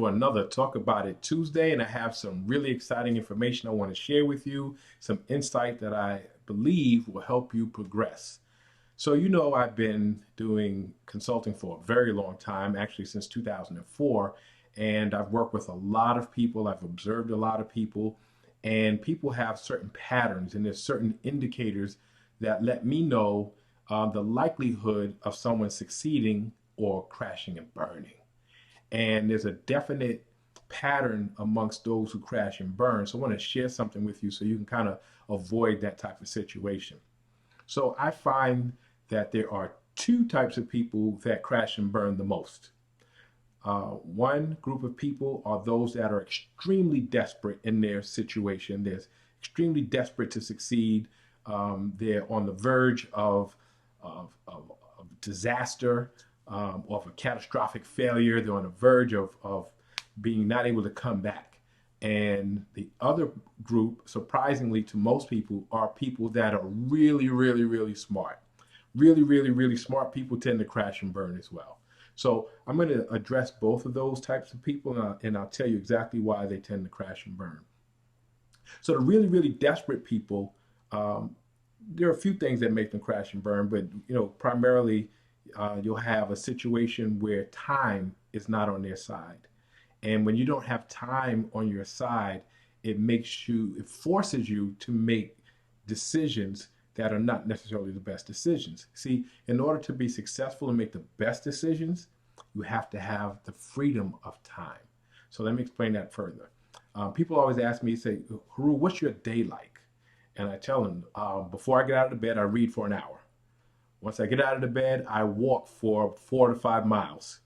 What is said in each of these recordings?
for another Talk About It Tuesday, and I have some really exciting information I want to share with you, some insight that I believe will help you progress. So, I've been doing consulting for a very long time, actually since 2004, and I've worked with a lot of people, I've observed a lot of people, and people have certain patterns, and there's certain indicators that let me know the likelihood of someone succeeding or crashing and burning. And there's a definite pattern amongst those who crash and burn. So I want to share something with you so you can kind of avoid that type of situation. So I find that there are two types of people that crash and burn the most. One group of people are those that are extremely desperate in their situation. They're extremely desperate to succeed. They're on the verge of disaster, of a catastrophic failure. They're on the verge of being not able to come back. And the other group, surprisingly to most people, are people that are really, really, really smart. Really, really, really smart people tend to crash and burn as well. So I'm going to address both of those types of people, and I'll tell you exactly why they tend to crash and burn. So the really, really desperate people, there are a few things that make them crash and burn, but primarily you'll have a situation where time is not on their side. And when you don't have time on your side, it forces you to make decisions that are not necessarily the best decisions. See, in order to be successful and make the best decisions, you have to have the freedom of time. So let me explain that further. People always ask me, say, Haru, what's your day like? And I tell them, before I get out of the bed, I read for an hour. Once I get out of the bed, I walk for 4 to 5 miles.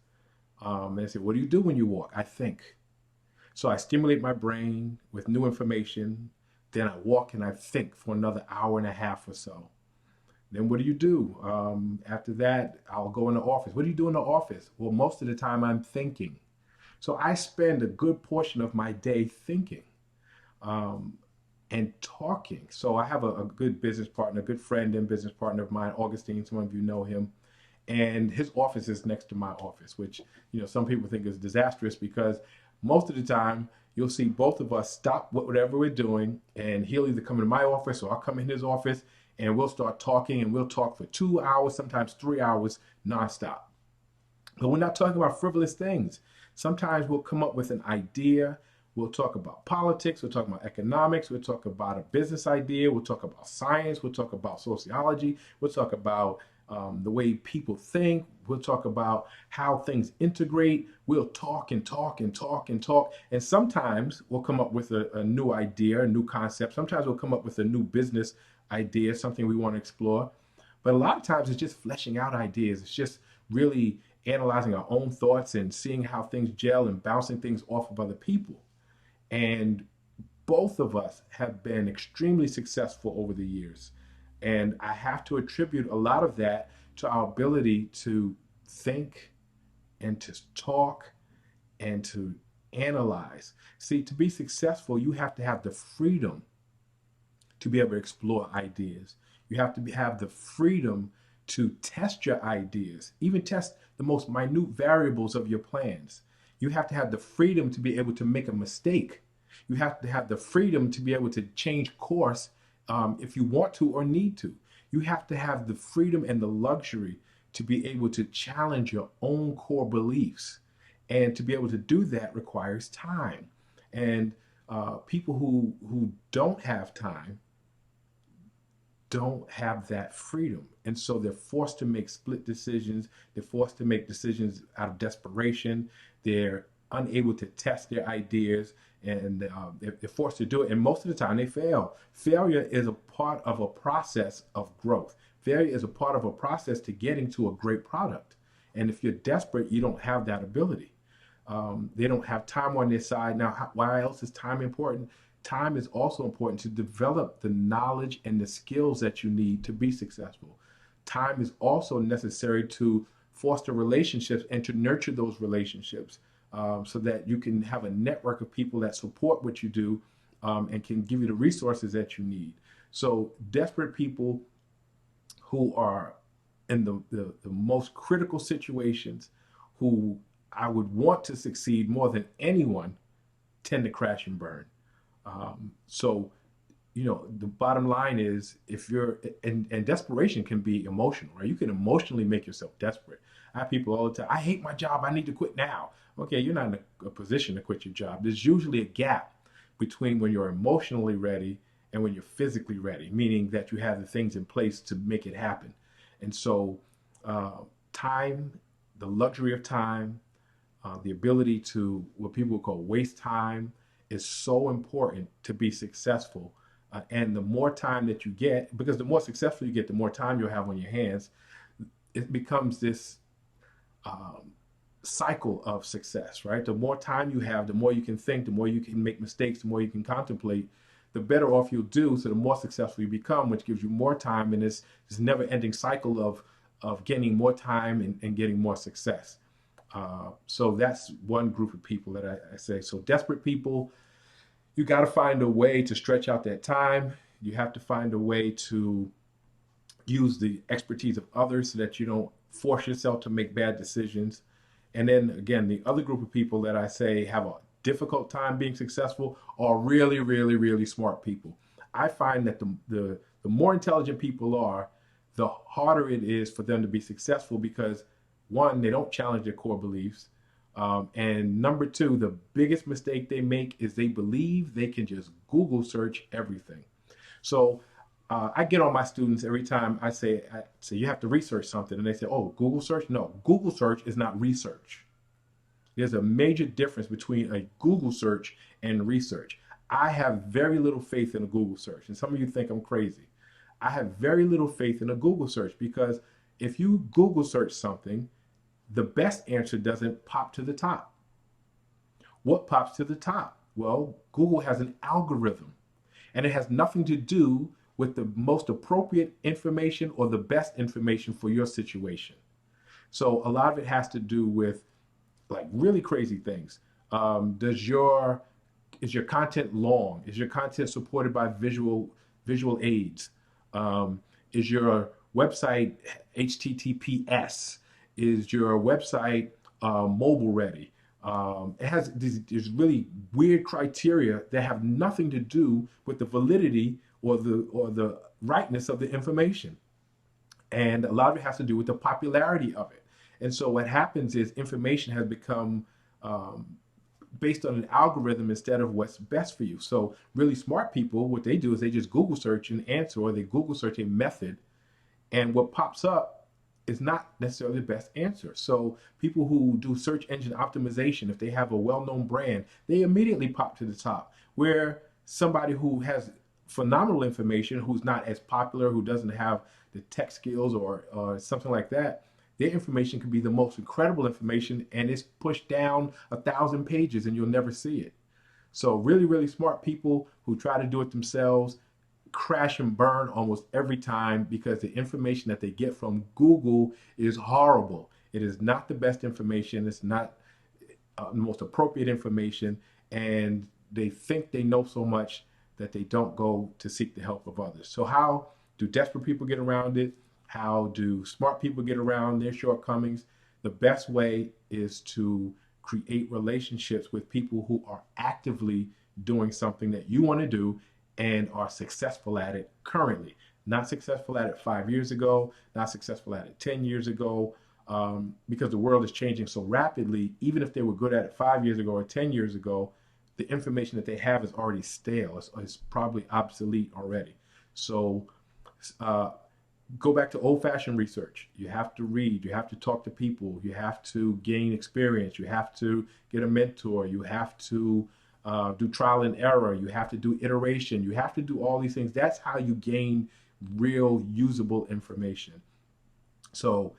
And they say, what do you do when you walk? I think. So I stimulate my brain with new information. Then I walk and I think for another hour and a half or so. Then what do you do? After that, I'll go in the office. What do you do in the office? Well, most of the time I'm thinking. So I spend a good portion of my day thinking and talking. So I have a good business partner, a good friend and business partner of mine, Augustine. Some of you know him. And his office is next to my office, which some people think is disastrous because most of the time you'll see both of us stop whatever we're doing, and he'll either come into my office or I'll come in his office, and we'll start talking, and we'll talk for 2 hours, sometimes 3 hours, nonstop. But we're not talking about frivolous things. Sometimes we'll come up with an idea. We'll talk about politics. We'll talk about economics. We'll talk about a business idea. We'll talk about science. We'll talk about sociology. We'll talk about the way people think. We'll talk about how things integrate. We'll talk and talk and talk and talk. And sometimes we'll come up with a new idea, a new concept. Sometimes we'll come up with a new business idea, something we want to explore. But a lot of times it's just fleshing out ideas. It's just really analyzing our own thoughts and seeing how things gel and bouncing things off of other people. And both of us have been extremely successful over the years. And I have to attribute a lot of that to our ability to think and to talk and to analyze. See, to be successful, you have to have the freedom to be able to explore ideas. You have to have the freedom to test your ideas, even test the most minute variables of your plans. You have to have the freedom to be able to make a mistake. You have to have the freedom to be able to change course if you want to or need to. You have to have the freedom and the luxury to be able to challenge your own core beliefs. And to be able to do that requires time. And people who don't have time don't have that freedom. And so they're forced to make split decisions. They're forced to make decisions out of desperation. They're unable to test their ideas, and they're forced to do it. And most of the time they fail. Failure is a part of a process of growth. Failure is a part of a process to getting to a great product. And if you're desperate, you don't have that ability. They don't have time on their side. Now, why else is time important? Time is also important to develop the knowledge and the skills that you need to be successful. Time is also necessary to foster relationships and to nurture those relationships so that you can have a network of people that support what you do and can give you the resources that you need. So desperate people who are in the most critical situations, who I would want to succeed more than anyone tend to crash and burn. So, the bottom line is if you're, and desperation can be emotional, right? You can emotionally make yourself desperate. I have people all the time, I hate my job, I need to quit now. Okay, you're not in a position to quit your job. There's usually a gap between when you're emotionally ready and when you're physically ready, meaning that you have the things in place to make it happen. And so, time, the luxury of time, the ability to what people call waste time is so important to be successful. And the more time that you get, because the more successful you get, the more time you'll have on your hands, it becomes this um, cycle of success, right? The more time you have, the more you can think, the more you can make mistakes, the more you can contemplate, the better off you'll do. So the more successful you become, which gives you more time in this never-ending cycle of gaining more time and getting more success. So that's one group of people that I say. So desperate people, you got to find a way to stretch out that time. You have to find a way to use the expertise of others so that you don't force yourself to make bad decisions. And then again, the other group of people that I say have a difficult time being successful are really, really, really smart people. I find that the more intelligent people are, the harder it is for them to be successful because one, they don't challenge their core beliefs. And number two, the biggest mistake they make is they believe they can just Google search everything. So I get on my students every time I say you have to research something, and they say, "Oh, Google search." No, Google search is not research. There's a major difference between a Google search and research. I have very little faith in a Google search, and some of you think I'm crazy. I have very little faith in a Google search because if you Google search something, the best answer doesn't pop to the top. What pops to the top? Well, Google has an algorithm, and it has nothing to do with the most appropriate information or the best information for your situation. So a lot of it has to do with like really crazy things. Does your Is your content long? Is your content supported by visual aids? Is your website HTTPS? Is your website mobile ready? It has these really weird criteria that have nothing to do with the validity or the rightness of the information. And a lot of it has to do with the popularity of it. And so what happens is information has become um, based on an algorithm instead of what's best for you. So really smart people, what they do is they just Google search an answer or they Google search a method, and what pops up is not necessarily the best answer. So people who do search engine optimization, if they have a well-known brand, they immediately pop to the top. Where somebody who has phenomenal information, who's not as popular, who doesn't have the tech skills or something like that, their information could be the most incredible information and it's pushed down 1,000 pages and you'll never see it. So really, really smart people who try to do it themselves crash and burn almost every time because the information that they get from Google is horrible. It is not the best information. It's not the most appropriate information. And they think they know so much that they don't go to seek the help of others. So how do desperate people get around it? How do smart people get around their shortcomings? The best way is to create relationships with people who are actively doing something that you want to do and are successful at it currently. Not successful at it 5 years ago, not successful at it 10 years ago, because the world is changing so rapidly. Even if they were good at it 5 years ago or 10 years ago, the information that they have is already stale. It's probably obsolete already. So uh, go back to old-fashioned research. You have to read, you have to talk to people, you have to gain experience, you have to get a mentor, you have to do trial and error, you have to do iteration, you have to do all these things. That's how you gain real usable information. So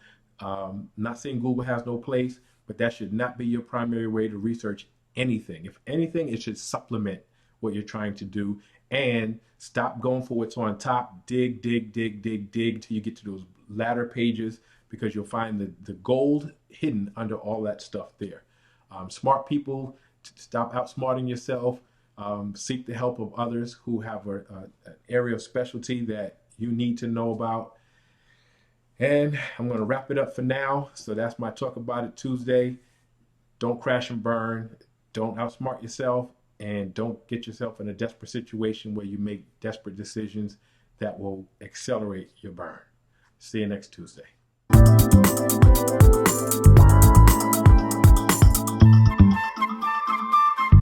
not saying Google has no place, but that should not be your primary way to research anything. If anything, it should supplement what you're trying to do, and stop going for what's on top. Dig, dig, dig, dig, dig till you get to those latter pages because you'll find the gold hidden under all that stuff there. Smart people, stop outsmarting yourself. Seek the help of others who have an area of specialty that you need to know about. And I'm going to wrap it up for now. So that's my Talk About It Tuesday. Don't crash and burn. Don't outsmart yourself, and don't get yourself in a desperate situation where you make desperate decisions that will accelerate your burn. See you next Tuesday.